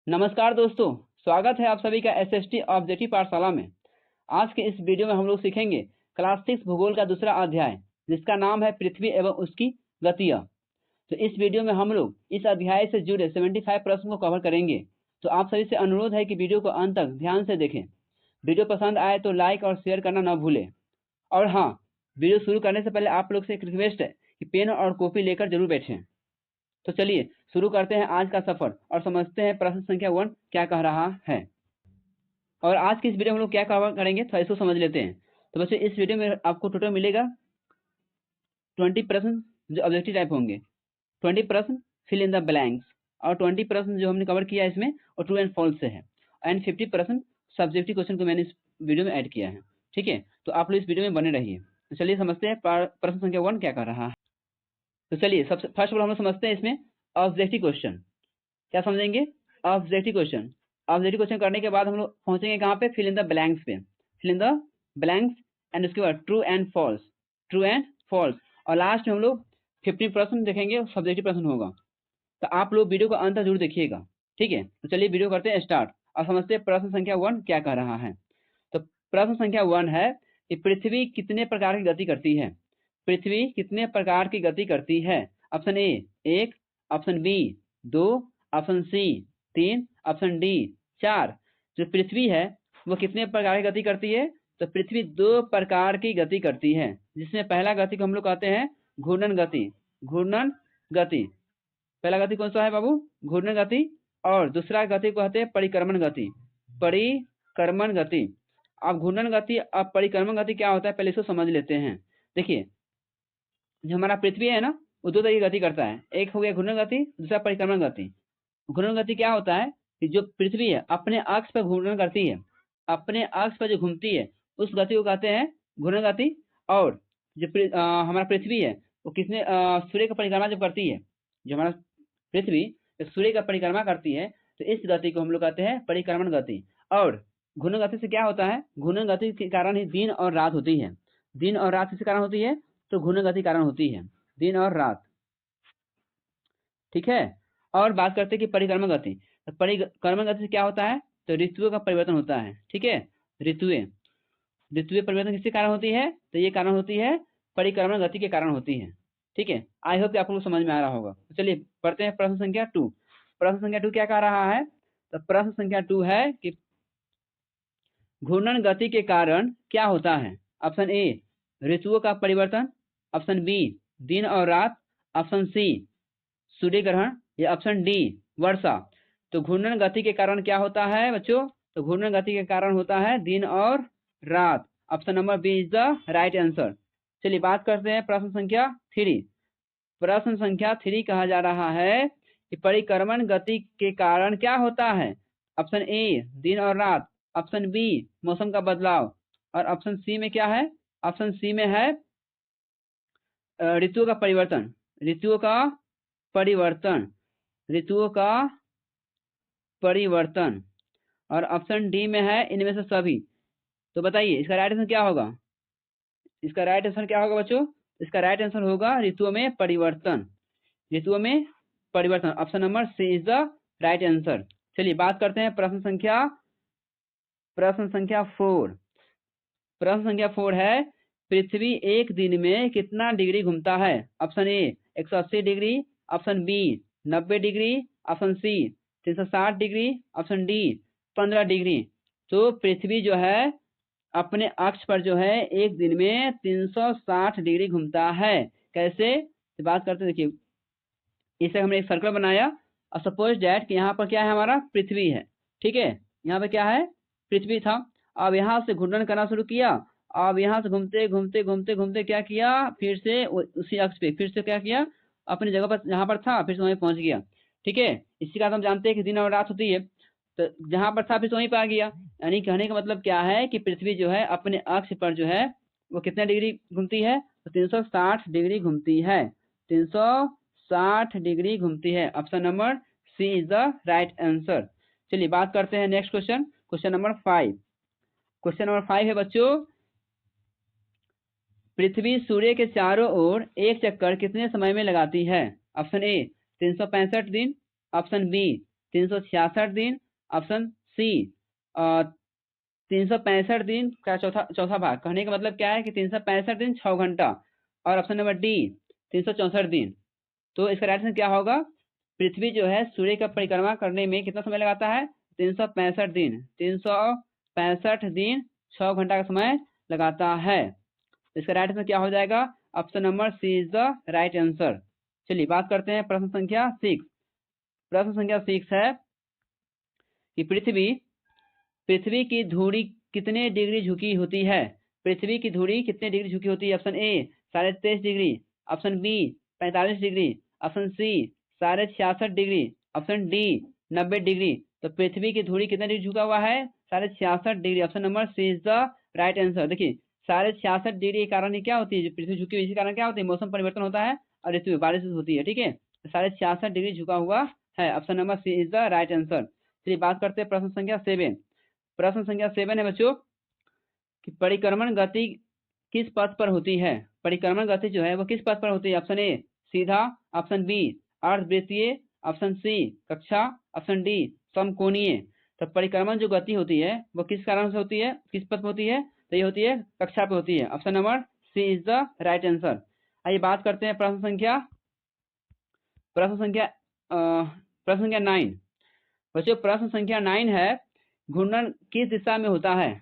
नमस्कार दोस्तों, स्वागत है आप सभी का एसएसटी ऑब्जेक्टिव पाठशाला में। आज के इस वीडियो में हम लोग सीखेंगे क्लास 6 भूगोल का दूसरा अध्याय, जिसका नाम है पृथ्वी एवं उसकी गतियां। तो इस वीडियो में हम लोग इस अध्याय से जुड़े 75 प्रश्न को कवर करेंगे। तो आप सभी से अनुरोध है कि वीडियो को अंत तक ध्यान से देखें। वीडियो पसंद आए तो लाइक और शेयर करना न भूलें। और हाँ, वीडियो शुरू करने से पहले आप लोग से एक रिक्वेस्ट है कि पेन और कॉपी लेकर जरूर बैठें। तो चलिए शुरू करते हैं आज का सफर और समझते हैं प्रश्न संख्या 1 क्या कह रहा है। और आज की इस वीडियो में हम लोग क्या कवर करेंगे, थोड़ा इसको समझ लेते हैं। तो बच्चों, इस वीडियो में आपको टोटल मिलेगा 20 प्रश्न जो ऑब्जेक्टिव टाइप होंगे, 20 प्रश्न फिल इन द ब्लैंक्स, और 20 प्रश्न जो हमने कवर किया है इसमें और ट्रू एंड फॉल्स से है, एंड 50 प्रश्न सब्जेक्टिव क्वेश्चन को मैंने इस वीडियो में ऐड किया है। ठीक है, तो आप लोग इस वीडियो में बने रहिए। तो चलिए समझते हैं प्रश्न संख्या 1 क्या कर रहा है। तो चलिए सबसे फर्स्ट ऑफ ऑल हम लोग समझते हैं इसमें ऑब्जेक्टिव क्वेश्चन। क्या समझेंगे? Objective question. ऑब्जेक्टिव क्वेश्चन करने के बाद हम लोग पहुंचेंगे कहाँ पे? फिल इन द ब्लैंक्स पे। Fill in the blanks and उसके बाद true and false, true and false, और लास्ट में हम लोग 50 प्रश्न देखेंगे, सब्जेक्टिव प्रश्न होगा। तो आप लोग वीडियो को अंत तक जरूर देखिएगा। ठीक है, तो चलिए वीडियो करते हैं स्टार्ट और समझते हैं प्रश्न संख्या 1 क्या कह रहा है। तो प्रश्न संख्या 1 है कि पृथ्वी कितने प्रकार की गति करती है? पृथ्वी कितने प्रकार की गति करती है? Option A 1, option B 2, option C 3, option D 4। जो पृथ्वी है वो कितने प्रकार की गति करती है? तो पृथ्वी 2 प्रकार की गति करती है, जिसमें पहला गति को हम लोग कहते हैं घूर्णन गति। घूर्णन गति, पहला गति कौन सा है बाबू? घूर्णन गति। और दूसरा गति को कहते हैं परिक्रमण गति। परिक्रमण गति। अब घूर्णन गति अब परिक्रमण गति क्या होता है, पहले इसको समझ लेते हैं। देखिए, जो हमारा पृथ्वी है ना, वो 2 तरह की गति करता है। एक हो गया घूर्णन गति, दूसरा परिक्रमण गति। घूर्णन गति क्या होता है कि जो पृथ्वी है अपने अक्ष पर घूर्णन करती है, अपने अक्ष पर जो घूमती है उस गति को कहते हैं घूर्णन गति। और जो हमारा पृथ्वी है वो किसने सूर्य का परिक्रमा जब करती है, जो हमारा पृथ्वी जब सूर्य का परिक्रमा करती है तो इस गति को हम लोग कहते हैं परिक्रमण गति। और घूर्णन गति से क्या होता है? घूर्णन गति के कारण ही दिन और रात होती है। दिन और रात किस कारण होती है? तो घूर्णन गति कारण होती है, दिन और रात। ठीक है, और बात करते हैं कि परिक्रमण गति। तो परिक्रमण गति से क्या होता है? तो ऋतुओं का परिवर्तन होता है। ठीक है, ऋतुएं ऋतुएं परिवर्तन किसके कारण होती है? तो ये कारण होती है परिक्रमण गति के कारण होती है। ठीक है, आई होप कि आप लोग समझ में आ रहा होगा। तो चलिए पढ़ते हैं प्रश्न संख्या 2। प्रश्न संख्या 2 क्या कह रहा है? तो प्रश्न संख्या 2 है कि घूर्णन गति के कारण क्या होता है? ऑप्शन ए ऋतुओं का परिवर्तन, ऑप्शन बी दिन और रात, ऑप्शन सी सूर्य ग्रहण, या ऑप्शन डी वर्षा। तो घूर्णन गति के कारण क्या होता है बच्चों? तो घूर्णन गति के कारण होता है दिन और रात। Option number B is the right answer. चलिए बात करते हैं प्रश्न संख्या 3। प्रश्न संख्या 3 कहा जा रहा है कि परिक्रमण गति के कारण क्या होता है? ऑप्शन ए दिन और रात, ऑप्शन बी मौसम का बदलाव, और ऑप्शन सी में क्या है? ऑप्शन सी में है ऋतुओं का परिवर्तन। ऋतुओं का परिवर्तन, ऋतुओं का परिवर्तन, और ऑप्शन डी में है इनमें से सभी। तो बताइए इसका राइट आंसर क्या होगा? इसका राइट आंसर क्या होगा बच्चों? इसका राइट आंसर होगा ऋतुओं में परिवर्तन। ऋतुओं में परिवर्तन, option number C is the right answer. चलिए बात करते हैं प्रश्न संख्या 4। प्रश्न संख्या 4 है पृथ्वी एक दिन में कितना डिग्री घूमता है? Option A 180 degree, option B 90 degree, option C 360 degree, option D 15 degree. तो पृथ्वी जो है अपने अक्ष पर जो है एक दिन में 360 डिग्री घूमता है। कैसे? तो बात करते हैं, देखिए इसे हमने एक सर्कल बनाया और सपोज डैट कि यहाँ पर क्या है? हमारा पृथ्वी है। ठीक है, यहाँ पे क्या है? पृथ्वी था। अब यहाँ से घूर्णन करना शुरू किया। अब यहाँ से घूमते घूमते घूमते घूमते क्या किया? फिर से उसी अक्ष पे फिर से क्या किया? अपनी जगह पर जहाँ पर था फिर से वहीं पहुंच गया। ठीक है, इसी का हम जानते हैं कि दिन और रात होती है। तो जहाँ पर था फिर से वहीं पर आ गया। यानी कहने का मतलब क्या है कि पृथ्वी जो है अपने अक्ष पर जो है वो कितने डिग्री घूमती है? तो 360 डिग्री घूमती है। 360 डिग्री घूमती है। Option number C is the right answer. चलिए बात करते हैं next question, question number 5। Question number 5 है बच्चों, पृथ्वी सूर्य के चारों ओर एक चक्कर कितने समय में लगाती है? ऑप्शन ए 365 दिन, ऑप्शन बी 366 दिन, ऑप्शन सी 365 दिन का चौथा भाग। कहने का मतलब क्या है कि 365 दिन 6 घंटा, और ऑप्शन नंबर डी 364 दिन। तो इसका राइट आंसर क्या होगा? पृथ्वी जो है सूर्य का परिक्रमा करने में कितना समय लगाता है? 365 दिन। 365 दिन 6 घंटा का समय लगाता है। इसका राइट आंसर क्या हो जाएगा? Option number C is the right answer. चलिए बात करते हैं प्रश्न संख्या 6। प्रश्न संख्या 6 है कि पृथ्वी की धुरी कितने डिग्री झुकी होती है? पृथ्वी की धुरी कितने डिग्री झुकी होती है? Option A 23.5 degree, option B 45 degree, option C 66.5 degree, option D 90 degree. तो पृथ्वी की धुरी कितने डिग्री झुका हुआ है? 66.5 degree. Option number C is the right answer. देखिए 66.5 डिग्री के कारण क्या होती है? जो पृथ्वी झुकी हुई, इसी कारण क्या होती है? मौसम परिवर्तन होता है और ऋतु बारिश होती है। ठीक है, 66.5 डिग्री झुका हुआ है। Option number C is the right answer. चलिए बात करते हैं प्रश्न संख्या 7। प्रश्न संख्या 7 है बच्चों कि परिक्रमण गति किस पथ पर होती है? परिक्रमण गति जो है वो किस पथ पर होती है? ऑप्शन ए सीधा, ऑप्शन बी अर्धवृत्तीय, ऑप्शन सी कक्षा, ऑप्शन डी समकोणीय। तो परिक्रमण जो गति होती है वो किस कारण से होती है, किस पथ पर होती है? तो ये होती है कक्षा पे होती है। Option number C is the right answer. आइए बात करते हैं प्रश्न संख्या 9। बच्चों प्रश्न संख्या 9 है घूर्णन किस दिशा में होता है?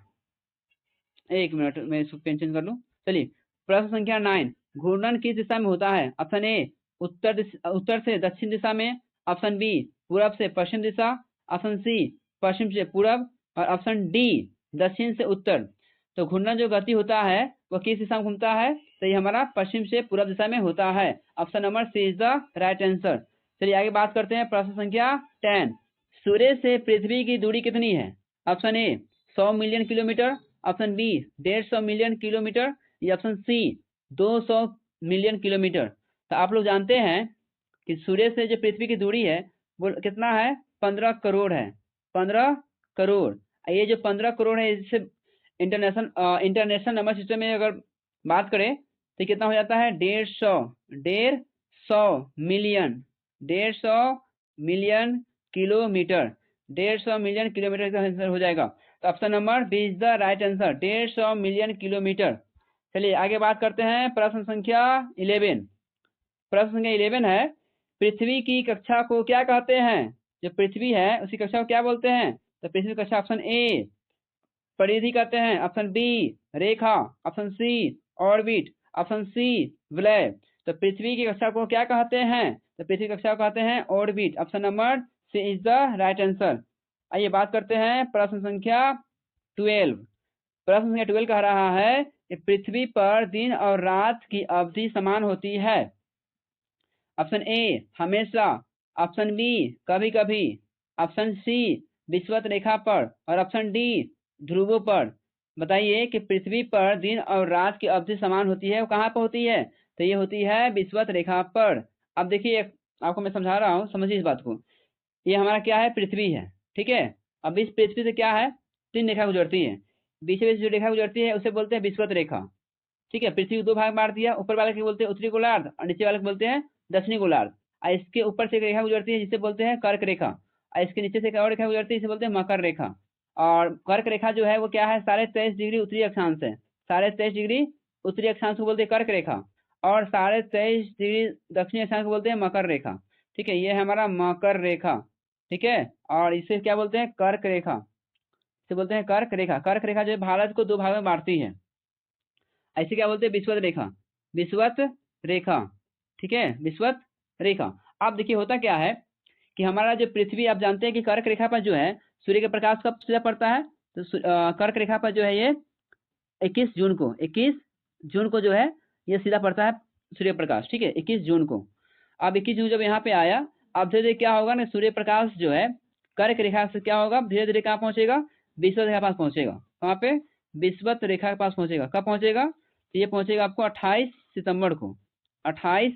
एक मिनट मैं इसको पेंशन कर लूं। चलिए प्रश्न संख्या 9 घूर्णन किस दिशा में होता है? ऑप्शन ए उत्तर से दक्षिण दिशा में, ऑप्शन बी पूरब से पश्चिम दिशा, ऑप्शन सी पश्चिम से पूरब, और ऑप्शन डी दक्षिण से उत्तर। तो घूर्णन जो गति होता है वो किस दिशा में घूमता है? तो ये हमारा पश्चिम से पूरब दिशा में होता है। Option number C is the right answer. चलिए आगे बात करते हैं प्रश्न संख्या 10। सूर्य से पृथ्वी की दूरी कितनी है? Option A 100 million kilometre, option B 150 million kilometre, या ऑप्शन सी 200 मिलियन किलोमीटर। तो आप लोग जानते हैं कि सूर्य से जो पृथ्वी की दूरी है वो कितना है? 15 करोड़ है। 15 करोड़। ये जो 15 करोड़ है इससे इंटरनेशनल नंबर सिस्टम में अगर बात करें तो कितना हो जाता है? 150 million, 150 million kilometre. 150 million kilometre का आंसर हो जाएगा। तो option number B is the right answer, 150 million kilometre. चलिए आगे बात करते हैं प्रश्न संख्या 11। प्रश्न संख्या 11 है पृथ्वी की कक्षा को क्या कहते हैं? जो पृथ्वी है उसकी कक्षा को क्या बोलते हैं? तो पृथ्वी की कक्षा ऑप्शन ए परिधि कहते हैं, ऑप्शन बी रेखा, option C orbit, option C वलय। तो पृथ्वी की कक्षा को क्या कहते हैं? तो पृथ्वी की कक्षा को कहते हैं orbit. Option number C is the right answer. आइए बात करते हैं प्रश्न संख्या 12। प्रश्न संख्या 12 कह रहा है कि पृथ्वी पर दिन और रात की अवधि समान होती है। ऑप्शन ए हमेशा, ऑप्शन बी कभी कभी, ऑप्शन सी विषुवत रेखा पर, और ऑप्शन डी ध्रुवों पर। बताइए कि पृथ्वी पर दिन और रात की अवधि समान होती है, वो कहाँ पर होती है? तो ये होती है विषुवत रेखा पर। अब देखिए आपको मैं समझा रहा हूँ, समझिए इस बात को। ये हमारा क्या है? पृथ्वी है, ठीक है। अब इस पृथ्वी से क्या है? 3 रेखा गुजरती है। बीच में जो रेखा गुजरती है उसे बोलते हैं विषुवत रेखा, ठीक है। पृथ्वी को 2 भाग बांट दिया, ऊपर वाले को बोलते हैं उत्तरी गोलार्ध और नीचे वाले को बोलते हैं दक्षिणी गोलार्ध। और इसके ऊपर से एक रेखा गुजरती है जिसे बोलते हैं कर्क रेखा, और इसके नीचे से एक और रेखा गुजरती है जिसे बोलते हैं मकर रेखा। और कर्क रेखा जो है वो क्या है? 23.5 डिग्री उत्तरी अक्षांश है। 23.5 डिग्री उत्तरी अक्षांश को बोलते हैं कर्क रेखा, और 23.5 डिग्री दक्षिणी अक्षांश को बोलते हैं मकर रेखा, ठीक है। ये है हमारा मकर रेखा, ठीक है। और इसे क्या बोलते हैं? कर्क रेखा, इसे बोलते हैं कर्क रेखा। कर्क रेखा जो है भारत को 2 भाग में बांटती है। ऐसे क्या बोलते हैं? विषुवत रेखा, विषुवत रेखा, ठीक है, विषुवत रेखा। अब देखिए होता क्या है कि हमारा जो पृथ्वी, आप जानते हैं कि कर्क रेखा पर जो है सूर्य का प्रकाश कब सीधा पड़ता है? तो कर्क रेखा पर जो है ये 21 जून को जो है ये सीधा पड़ता है सूर्य प्रकाश, ठीक है, 21 जून को। अब 21 जून जब यहाँ पे आया, अब धीरे धीरे क्या होगा ना, सूर्य प्रकाश जो है कर्क रेखा से क्या होगा? धीरे धीरे कहाँ पहुंचेगा? विषुवत रेखा के पास पहुंचेगा। कहाँ पे? विषुवत रेखा के पास पहुंचेगा। कब पहुंचेगा? तो ये पहुंचेगा आपको 28 सितंबर को। 28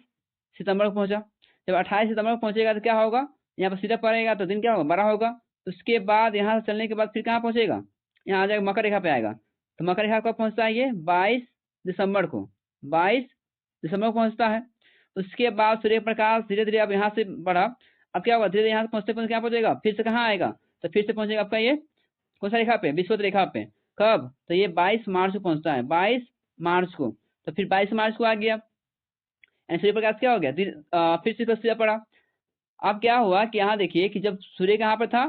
सितंबर को पहुंचा। जब 28 सितंबर को पहुंचेगा तो क्या होगा? यहाँ पर सीधा पड़ेगा तो दिन क्या होगा? बड़ा होगा। उसके बाद यहाँ से चलने के बाद फिर कहाँ पहुंचेगा? यहाँ आ जाएगा, मकर रेखा पे आएगा। तो मकर रेखा कब पहुंचता है? ये 22 दिसंबर को, 22 दिसंबर को पहुंचता है। उसके बाद सूर्य प्रकाश धीरे धीरे अब यहाँ से बढ़ा, अब क्या होगा, धीरे धीरे यहाँ से पहुंचते पहुंचते क्या पहुंचेगा, फिर से कहाँ आएगा, तो फिर से पहुंचेगा आपका ये कौन सा रेखा पे, विषुवत रेखा पे। कब, तो ये 22 मार्च को पहुंचता है, 22 मार्च को। तो फिर 22 मार्च को आ गया, सूर्य प्रकाश क्या हो गया, फिर से तो सीधा पड़ा। अब क्या हुआ कि यहाँ देखिए कि जब सूर्य कहाँ पर था,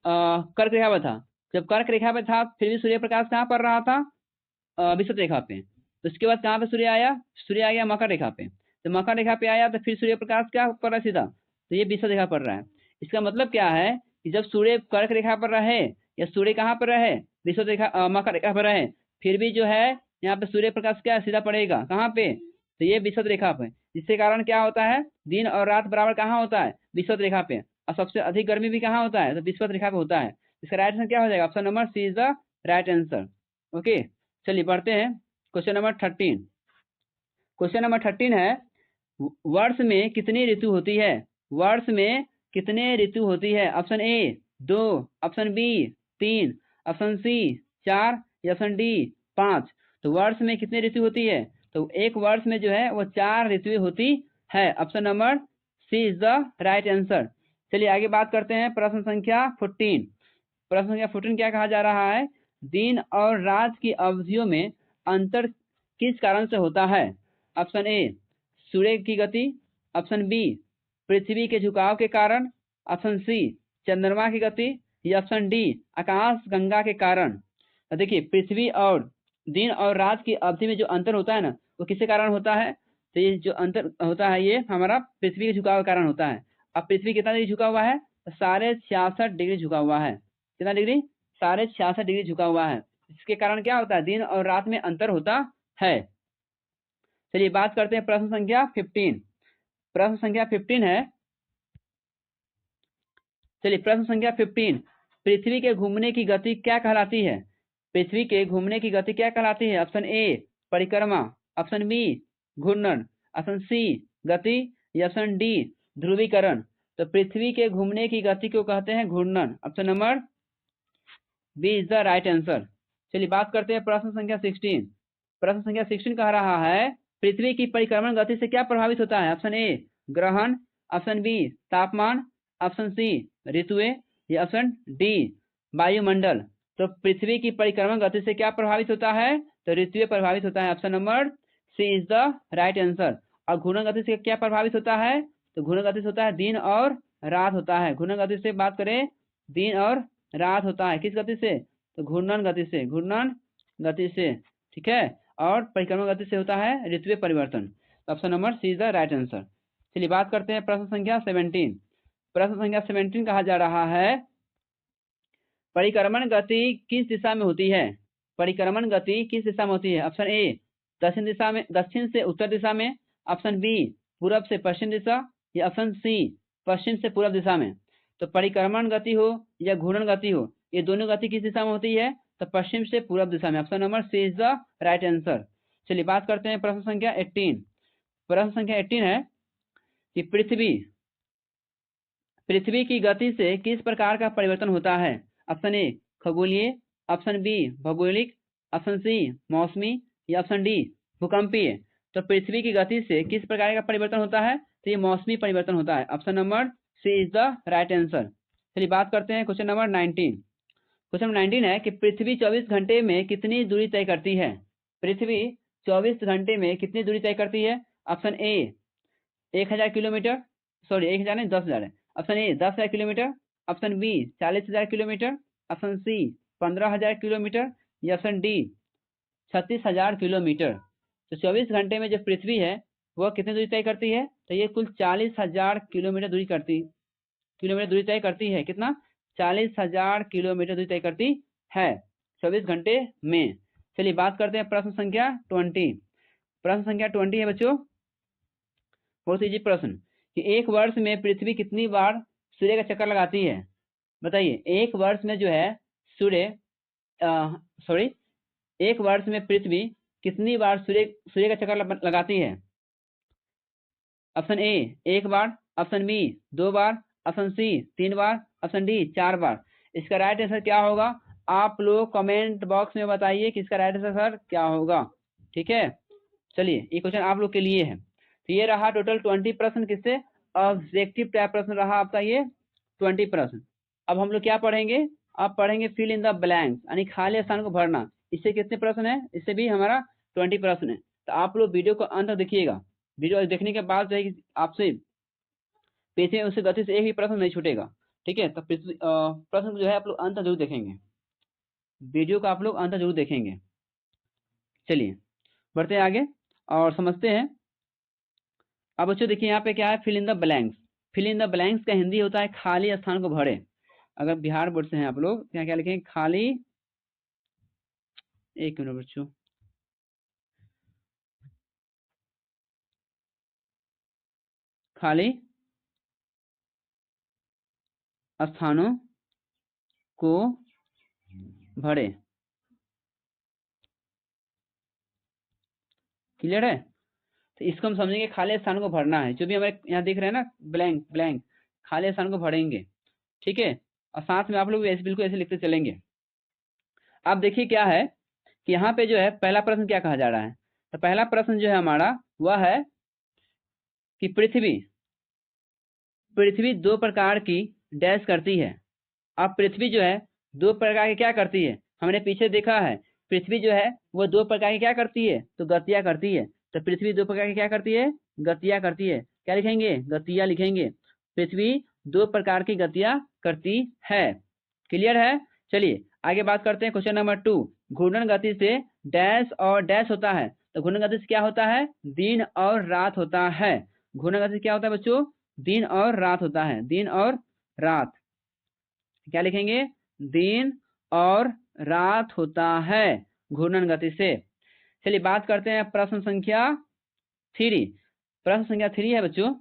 कर्क रेखा पर था। जब कर्क रेखा पर था फिर भी सूर्य प्रकाश कहाँ पड़ रहा था, विषुवत रेखा पे। तो उसके बाद कहाँ पे सूर्य आया, सूर्य आ गया मकर रेखा पे। तो मकर रेखा पे आया तो फिर सूर्य प्रकाश क्या पड़ रहा है सीधा, तो ये विषुवत रेखा पड़ रहा है। इसका मतलब क्या है कि जब सूर्य कर्क रेखा पर रहे या सूर्य कहाँ पर रहे, विषुवत रेखा मकर रेखा पर रहे, फिर भी जो है यहाँ पे सूर्य प्रकाश क्या सीधा पड़ेगा कहाँ पे, तो ये विषुवत रेखा पे। जिसके कारण क्या होता है, दिन और रात बराबर कहाँ होता है, विषुवत रेखा पे। और सबसे अधिक गर्मी भी कहाँ होता है, तो विषुवत रेखा पे होता है। इसका राइट आंसर क्या हो जाएगा, option number C is the right answer. Okay, चलिए बढ़ते हैं क्वेश्चन नंबर 13। क्वेश्चन नंबर 13 है, वर्ष में कितनी ऋतु होती है, वर्ष में कितने ऋतु होती है। Option A 2, option B 3, option C 4 या ऑप्शन डी 5। तो वर्ष में कितनी ऋतु होती है, तो एक वर्ष में जो है वो 4 ऋतुएं होती है। Option number C is the right answer. चलिए आगे बात करते हैं प्रश्न संख्या 14। प्रश्न संख्या 14 क्या कहा जा रहा है, दिन और रात की अवधियों में अंतर किस कारण से होता है। ऑप्शन ए सूर्य की गति, ऑप्शन बी पृथ्वी के झुकाव के कारण, ऑप्शन सी चंद्रमा की गति, या ऑप्शन डी आकाश गंगा के कारण। तो देखिए पृथ्वी और दिन और रात की अवधि में जो अंतर होता है ना, वो किसके कारण होता है, तो ये जो अंतर होता है ये हमारा पृथ्वी के झुकाव के कारण होता है। अब पृथ्वी कितना डिग्री झुका हुआ है, 66.5 डिग्री झुका हुआ है। कितना डिग्री, 66.5 डिग्री झुका हुआ है। इसके कारण क्या होता है, दिन और रात में अंतर होता है। चलिए बात करते हैं प्रश्न संख्या 15। प्रश्न संख्या 15 है, चलिए प्रश्न संख्या 15, पृथ्वी के घूमने की गति क्या कहलाती है। पृथ्वी के घूमने की गति क्या कहलाती है। ऑप्शन ए परिक्रमा, ऑप्शन बी घूर्णन, ऑप्शन सी गति, या ऑप्शन डी ध्रुवीकरण। तो पृथ्वी के घूमने की गति को कहते हैं घूर्णन। Option number B is the right answer. चलिए बात करते हैं प्रश्न संख्या 16। प्रश्न संख्या 16 कह रहा है, पृथ्वी की परिक्रमण गति से क्या प्रभावित होता है। ऑप्शन ए ग्रहण, ऑप्शन बी तापमान, ऑप्शन सी ऋतुएं, या ऑप्शन डी वायुमंडल। तो पृथ्वी की परिक्रमण गति से क्या प्रभावित होता है, तो ऋतुएं प्रभावित होता है। Option number C is the right answer. और घूर्णन गति से क्या प्रभावित होता है, तो घूर्णन गति से होता है दिन और रात होता है। घूर्णन गति से बात करें, दिन और रात होता है। किस गति से, तो घूर्णन गति से, घूर्णन गति से, ठीक है। और परिक्रमण गति से होता है ऋतुएं परिवर्तन। Option number C is the right answer. चलिए बात करते हैं प्रश्न संख्या 17। प्रश्न संख्या 17 कहा जा रहा है, परिक्रमण गति किस दिशा में होती है। परिक्रमण गति किस दिशा में होती है। ऑप्शन ए दक्षिण दिशा में, दक्षिण से उत्तर दिशा में, ऑप्शन बी पूरब से पश्चिम दिशा, या ऑप्शन सी पश्चिम से पूरब दिशा में। तो परिक्रमण गति हो या घूर्णन गति हो, ये दोनों गति किस दिशा में होती है, तो पश्चिम से पूरब दिशा में। Option number C is the right answer. चलिए बात करते हैं प्रश्न संख्या 18। प्रश्न संख्या 18 है कि पृथ्वी की गति से किस प्रकार का परिवर्तन होता है। ऑप्शन ए खगोलीय, ऑप्शन बी भौगोलिक, ऑप्शन सी मौसमी, या ऑप्शन डी भूकंपीय। तो पृथ्वी की गति से किस प्रकार का परिवर्तन होता है, तो ये मौसमी परिवर्तन होता है। Option number C is the right answer. चलिए बात करते हैं क्वेश्चन नंबर 19। क्वेश्चन नंबर 19 है कि पृथ्वी 24 घंटे में कितनी दूरी तय करती है। पृथ्वी 24 घंटे में कितनी दूरी तय करती है। ऑप्शन ए 1000 किलोमीटर, सॉरी 1000 नहीं 10,000 है। Option A 10,000 kilometre, option B 40,000 kilometre, option C 15,000 kilometre, या ऑप्शन डी 36,000 किलोमीटर। तो 24 घंटे में जो पृथ्वी है वह कितनी दूरी तय करती है, तो ये कुल 40,000 किलोमीटर दूरी तय करती है। कितना, 40,000 किलोमीटर दूरी तय करती है 24 घंटे में। चलिए बात करते हैं प्रश्न संख्या 20। प्रश्न संख्या 20 है बच्चों, बहुत इजी प्रश्न, कि एक वर्ष में पृथ्वी कितनी बार सूर्य का चक्कर लगाती है। बताइए एक वर्ष में जो है एक वर्ष में पृथ्वी कितनी बार सूर्य का चक्कर लगाती है। ऑप्शन ए 1 बार, ऑप्शन बी 2 बार, ऑप्शन सी 3 बार, ऑप्शन डी 4 बार। इसका राइट आंसर क्या होगा, आप लोग कमेंट बॉक्स में बताइए कि इसका राइट आंसर सर क्या होगा। ठीक है, चलिए ये क्वेश्चन आप लोग के लिए है। तो ये रहा टोटल 20 प्रश्न किससे, ऑब्जेक्टिव टाइप प्रश्न रहा आपका ये 20 प्रश्न। अब हम लोग क्या पढ़ेंगे, आप पढ़ेंगे फिल इन द ब्लैंक्स, यानी खाली स्थान को भरना। इससे कितने प्रश्न है, इससे भी हमारा 20 प्रश्न है। तो आप लोग वीडियो को अंत तक देखिएगा। वीडियो देखने के बाद जो है आपसे पीछे उससे गति से एक भी प्रश्न नहीं छूटेगा, ठीक है। तो प्रश्न जो है आप लोग अंत तक जरूर देखेंगे, वीडियो को आप लोग अंत तक जरूर देखेंगे। चलिए बढ़ते हैं आगे और समझते हैं। अब बच्चों देखिए यहाँ पे क्या है, fill in the blanks. Fill in the blanks का हिंदी होता है खाली स्थान को भरे। अगर बिहार बोर्ड से हैं आप लोग, क्या क्या लिखेंगे, खाली, एक मिनट बच्चों, खाली स्थानों को भरे। क्लियर है। तो इसको हम समझेंगे खाली स्थान को भरना है। जो भी हमारे यहाँ दिख रहे हैं ना, ब्लैंक ब्लैंक, खाली स्थान को भरेंगे, ठीक है। और साथ में आप लोग ऐसे बिल्कुल ऐसे लिखते चलेंगे। अब देखिए क्या है कि यहाँ पे जो है पहला प्रश्न क्या कहा जा रहा है। तो पहला प्रश्न जो है हमारा वह है कि पृथ्वी पृथ्वी दो प्रकार की डैश करती है। अब पृथ्वी जो है दो प्रकार की क्या करती है, हमने पीछे देखा है। पृथ्वी जो है वो दो प्रकार की क्या करती है, तो गतियां करती है। तो पृथ्वी दो प्रकार की क्या करती है, गतियां करती है। क्या लिखेंगे, गतियां लिखेंगे। पृथ्वी दो प्रकार की गतियां करती है। क्लियर है। चलिए आगे बात करते हैं। क्वेश्चन नंबर 2, घूर्णन गति से डैश और डैश होता है। तो घूर्णन गति से क्या होता है, दिन और रात होता है। घूर्णन गति से क्या होता है बच्चों, दिन और रात होता है। दिन और रात, क्या लिखेंगे, दिन और रात होता है घूर्णन गति से। चलिए बात करते हैं प्रश्न संख्या 3। प्रश्न संख्या 3 है बच्चों,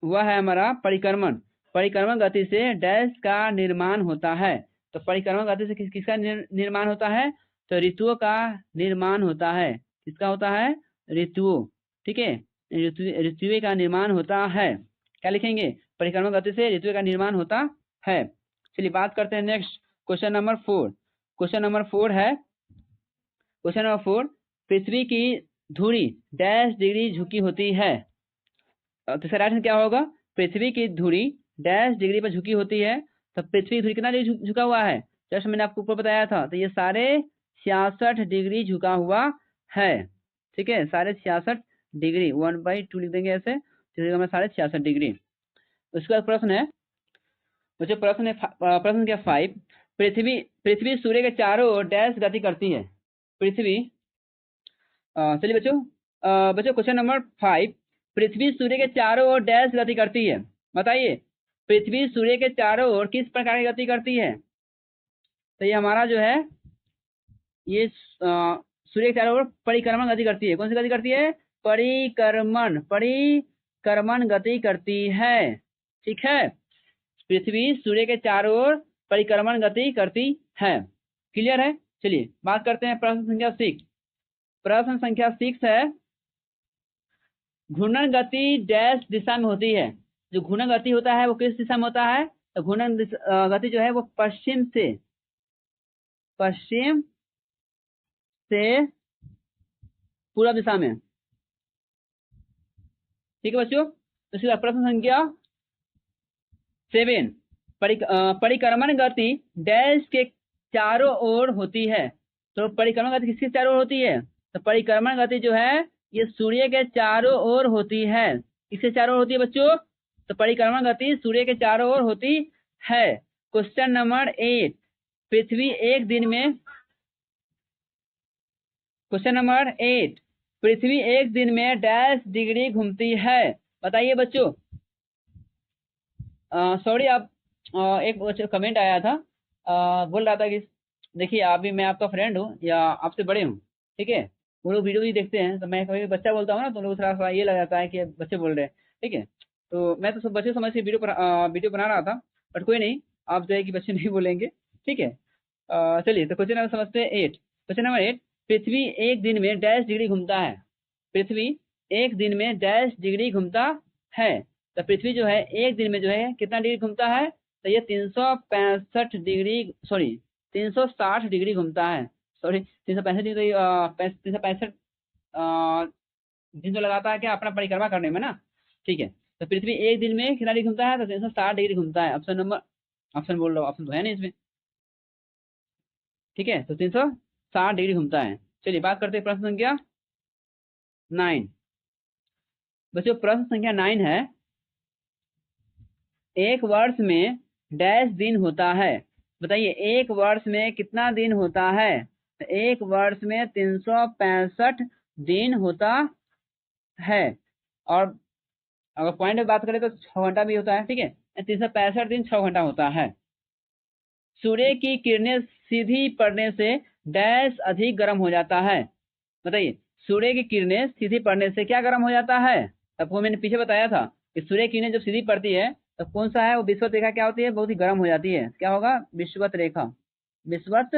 वह है हमारा परिक्रमण। परिक्रमण गति से डैश का निर्माण होता है। तो परिक्रमण गति से किसका निर्माण होता है, तो ऋतुओं का निर्माण होता है। किसका होता है, ऋतुओं, ठीक है। ऋतुओं का निर्माण होता है। क्या लिखेंगे, परिक्रमण गति से ऋतुओं का निर्माण होता है। चलिए बात करते हैं next, question number 4। Question number 4 है, क्वेश्चन नंबर 4, पृथ्वी की धुरी डैश डिग्री झुकी होती है। तो इसका राइट क्या होगा, पृथ्वी की धुरी डैश डिग्री पर झुकी होती है। तो पृथ्वी की धुरी कितना डिग्री झुका हुआ है, जैसे मैंने आपको ऊपर बताया था। तो ये सारे 66 डिग्री झुका हुआ है, ठीक है। सारे 66 डिग्री, 1/2 लिख देंगे ऐसे, तो सारे 66 डिग्री। उसके बाद प्रश्न है बच्चों, प्रश्न है प्रश्न क्या 5, पृथ्वी पृथ्वी सूर्य के चारों ओर डैश गति करती है। पृथ्वी, चलिए बच्चों क्वेश्चन नंबर 5, पृथ्वी सूर्य के चारों ओर डैश गति करती है। बताइए, पृथ्वी सूर्य के चारों ओर किस प्रकार की गति करती है। तो ये हमारा जो है, ये सूर्य के चारों ओर परिक्रमण गति करती है। कौन सी गति करती है, परिक्रमण, परिक्रमण गति करती है, ठीक है। पृथ्वी सूर्य के चारों ओर परिक्रमण गति करती है। क्लियर है। चलिए बात करते हैं प्रश्न संख्या 6। प्रश्न संख्या 6 है, घूर्णन गति डैश दिशा में होती है। जो घूर्णन गति होता है वो किस दिशा में होता है, तो घूर्णन गति जो है वो पश्चिम से पूर्व दिशा में, ठीक है बच्चों। इसके बाद प्रश्न संख्या 7, परिक्रमण गति डैश के चारों ओर होती है। तो परिक्रमण गति किसके चारों ओर होती है, तो परिक्रमण गति जो है ये सूर्य के चारों ओर होती है। किसके चारों ओर होती है बच्चों, तो परिक्रमण गति सूर्य के चारों ओर होती है। क्वेश्चन नंबर 8, पृथ्वी एक दिन में, क्वेश्चन नंबर 8, पृथ्वी एक दिन में डैश डिग्री घूमती है। बताइए बच्चों। सॉरी, आप एक कमेंट आया था, बोल रहा था कि देखिए अभी मैं आपका फ्रेंड हूँ या आपसे बड़े हूँ, ठीक है। वो लोग वीडियो भी देखते हैं, तो मैं कभी बच्चा बोलता हूँ ना, तो लोग थोड़ा सा ये लग जाता है कि बच्चे बोल रहे हैं, ठीक है। तो मैं तो सब बच्चे समझ के वीडियो बना रहा था, बट कोई नहीं, आप जो है कि बच्चे नहीं बोलेंगे, ठीक है। चलिए तो क्वेश्चन नंबर समझते हैं 8। क्वेश्चन नंबर 8, पृथ्वी एक दिन में डैश डिग्री घूमता है। पृथ्वी एक दिन में डैश डिग्री घूमता है। तो पृथ्वी जो है एक दिन में जो है कितना डिग्री घूमता है, तो ये 365 डिग्री, सॉरी 360 डिग्री घूमता है। सॉरी 365 डिग्री, 365 दिन तो लगाता है क्या अपना परिक्रमा करने में ना, ठीक है। तो पृथ्वी एक दिन में कितना डिग्री घूमता है? तो 360 डिग्री घूमता है। ऑप्शन बोल रहा हूँ, ऑप्शन तो है नहीं इसमें, ठीक है। तो 360 डिग्री घूमता है। चलिए बात करते हैं प्रश्न संख्या 9। बच्चों प्रश्न संख्या 9 है, एक वर्ष में डैश दिन होता है। बताइए एक वर्ष में कितना दिन होता है? तो एक वर्ष में 365 दिन होता है। और अगर पॉइंट में बात करें तो 6 घंटा भी होता है, ठीक है। 365 दिन 6 घंटा होता है। सूर्य की किरणें सीधी पड़ने से डैश अधिक गर्म हो जाता है। बताइए सूर्य की किरणें सीधी पड़ने से क्या गर्म हो जाता है? आपको मैंने पीछे बताया था कि सूर्य की किरणें जब सीधी पड़ती है तो कौन सा है वो विषुवत रेखा क्या होती है? बहुत ही गर्म हो जाती है। क्या होगा? विषुवत रेखा, विषुवत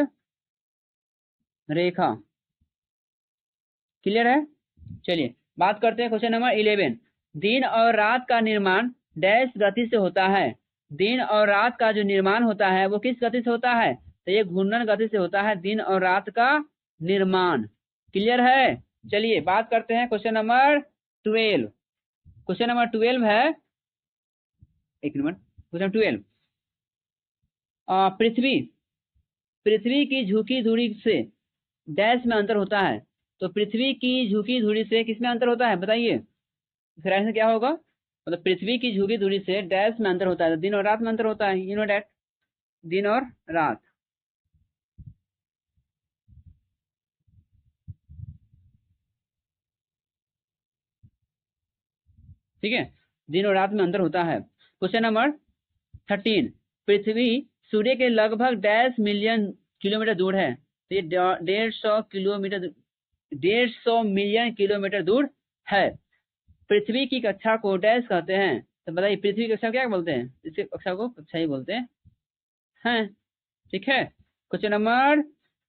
रेखा। क्लियर है? चलिए बात करते हैं क्वेश्चन नंबर 11। दिन और रात का निर्माण डैश गति से होता है। दिन और रात का जो निर्माण होता है वो किस गति से होता है? तो ये घूर्णन गति से होता है दिन और रात का निर्माण। क्लियर है? चलिए बात करते हैं क्वेश्चन नंबर 12। क्वेश्चन नंबर 12 है, एक मिनट, क्वेश्चन 12। पृथ्वी की झुकी धुरी से डैश में अंतर होता है। तो पृथ्वी की झुकी धुरी से किसमें अंतर होता है? बताइए फिर ऐसे क्या होगा? मतलब पृथ्वी की झुकी धुरी से डैश में अंतर होता है, तो दिन और रात में अंतर होता है। यू नो डैट, दिन और रात। ठीक है, दिन और रात में अंतर होता है। Question number 13। पृथ्वी सूर्य के लगभग डैश मिलियन किलोमीटर दूर है। तो ये 150 मिलियन किलोमीटर दूर है। पृथ्वी की कक्षा को डैश कहते हैं। तो बताइए पृथ्वी की कक्षा क्या बोलते हैं? इसकी कक्षा को कक्षा ही बोलते हैं। ठीक है। Question number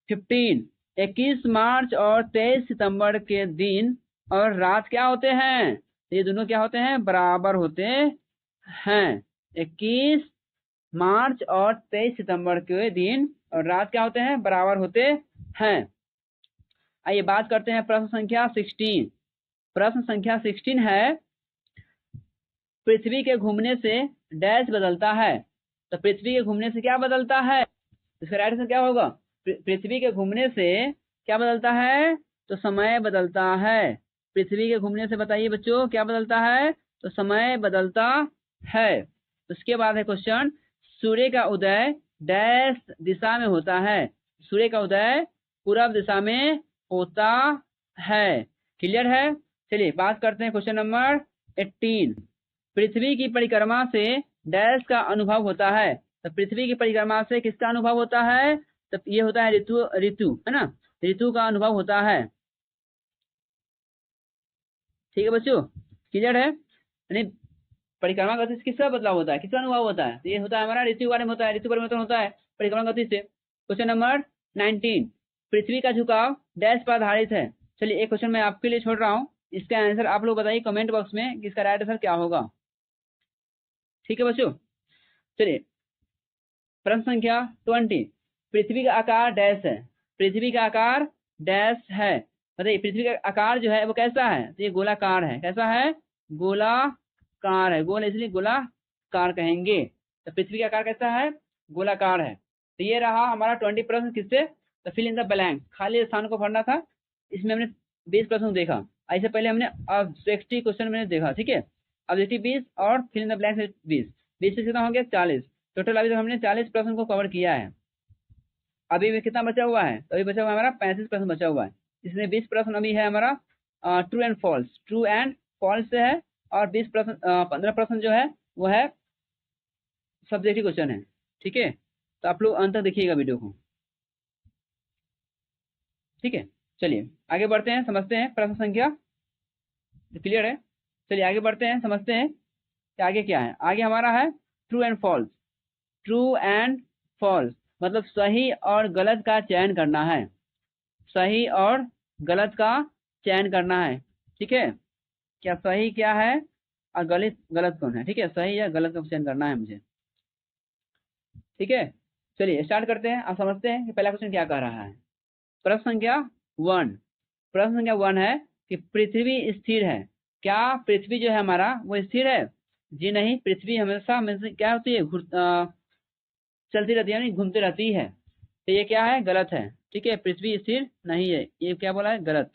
15। 21 मार्च और 23 सितंबर के दिन और रात क्या होते हैं? ये दोनों क्या होते हैं? बराबर होते हैं। 21 मार्च और 23 सितंबर के दिन और रात क्या होते हैं? बराबर होते हैं। आइए बात करते हैं प्रश्न संख्या 16। प्रश्न संख्या 16 है, पृथ्वी के घूमने से डैश बदलता है। तो पृथ्वी के घूमने से क्या बदलता है? इसका राइट आंसर क्या होगा? पृथ्वी के घूमने से क्या बदलता है? तो समय बदलता है। पृथ्वी के घूमने से बताइए बच्चों क्या बदलता है? तो समय बदलता है। उसके बाद है क्वेश्चन, सूर्य का उदय डैश दिशा में होता है। सूर्य का उदय पूर्व दिशा में होता है। क्लियर है? चलिए बात करते हैं क्वेश्चन नंबर 18। पृथ्वी की परिक्रमा से डैश का अनुभव होता है। तो पृथ्वी की परिक्रमा से किसका अनुभव होता है? तो ये होता है ऋतु है ना, ऋतु का अनुभव होता है। ठीक है बच्चों, क्लियर है? यानी परिक्रमा गति से किसका बदलाव होता है, किसका अनुभव होता है? तो ये होता है हमारा ऋतु बारे में होता है, ऋतु परिवर्तन होता है परिक्रमा गति से। Question number 19। पृथ्वी का झुकाव डैश पर आधारित है। चलिए एक क्वेश्चन मैं आपके लिए छोड़ रहा हूँ, इसका आंसर आप लोग बताइए कमेंट बॉक्स में कि इसका राइट आंसर क्या होगा। ठीक है बच्चों, चलिए प्रश्न संख्या 20। पृथ्वी का आकार डैश है। पृथ्वी का आकार डैश है। बताइए पृथ्वी का आकार जो है वो कैसा है? तो ये गोलाकार है। कैसा है? गोलाकार है। गोल इसलिए गोलाकार कहेंगे। तो पृथ्वी का आकार कैसा है? गोलाकार है। तो ये रहा हमारा 20 प्रश्न। किससे? तो फिल इन द ब्लैंक, खाली स्थान को भरना था। इसमें हमने 20 प्रश्न देखा। ऐसे पहले हमने ऑब्जेक्टिव क्वेश्चन मैंने देखा। ठीक है, ऑब्जेक्टिव 20 और फिल इन द ब्लैंक 20। 20 से कितना हो गया? 40। टोटल अभी तक हमने 40 प्रश्न को कवर किया है। अभी भी कितना बचा हुआ है? तो अभी बचा हुआ है हमारा 35 प्रश्न बचा हुआ है। इसमें 20 प्रश्न अभी है हमारा ट्रू एंड फॉल्स से है, और 20 प्रश्न 15 प्रश्न जो है वो है सब्जेक्टिव क्वेश्चन है। ठीक है, तो आप लोग अंत तक देखिएगा वीडियो को। ठीक है, चलिए आगे बढ़ते हैं, समझते हैं प्रश्न संख्या। क्लियर है? चलिए आगे बढ़ते हैं, समझते हैं कि आगे क्या है। आगे हमारा है true and false. True and false मतलब सही और गलत का चयन करना है। सही और गलत का चयन करना है। ठीक है, क्या सही क्या है और गलत गलत कौन है? ठीक है, सही या गलत का चयन करना है मुझे। ठीक है, चलिए स्टार्ट करते हैं। आप समझते हैं कि पहला क्वेश्चन क्या कह रहा है। प्रश्न संख्या 1। प्रश्न संख्या 1 है कि पृथ्वी स्थिर है। क्या पृथ्वी जो है हमारा वो स्थिर है? जी नहीं, पृथ्वी हमेशा हमेशा क्या होती है, चलती रहती है, यानी घूमती रहती है। तो ये क्या है, गलत है। ठीक है, पृथ्वी स्थिर नहीं है, ये क्या बोला है, गलत।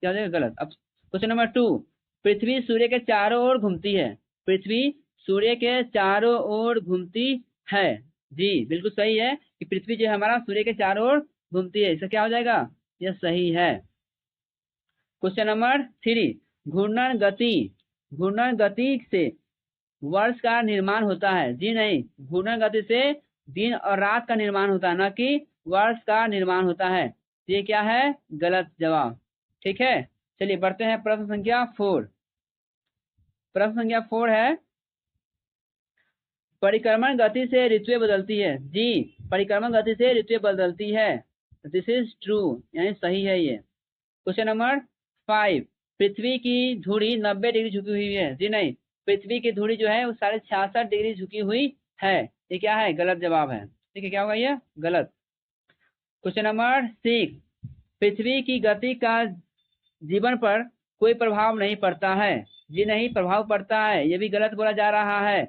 क्या हो जाएगा, गलत। अब क्वेश्चन नंबर 2, पृथ्वी सूर्य के चारों ओर घूमती है। पृथ्वी सूर्य के चारों ओर घूमती है। जी बिल्कुल सही है कि पृथ्वी जो है हमारा सूर्य के चारों ओर घूमती है, इसका क्या हो जाएगा, यह सही है। क्वेश्चन नंबर 3, घूर्णन गति, घूर्णन गति से वर्ष का निर्माण होता है। जी नहीं, घूर्णन गति से दिन और रात का निर्माण होता है, न कि वर्ष का निर्माण होता है। तो ये क्या है, गलत जवाब। ठीक है, चलिए बढ़ते हैं प्रश्न संख्या 4। प्रश्न संख्या 4 है, परिक्रमण गति से ऋतुएं बदलती है। जी, परिक्रमण गति से ऋतुएं बदलती है, दिस इज ट्रू, यानी सही है ये। क्वेश्चन नंबर 5, पृथ्वी की धुरी 90 डिग्री झुकी हुई है। जी नहीं, पृथ्वी की धुरी जो है वो 66.5 डिग्री झुकी हुई है। ये क्या है, गलत जवाब है। ठीक है, क्या होगा ये, गलत। क्वेश्चन नंबर 6, पृथ्वी की गति का जीवन पर कोई प्रभाव नहीं पड़ता है। जी नहीं, प्रभाव पड़ता है, ये भी गलत बोला जा रहा है।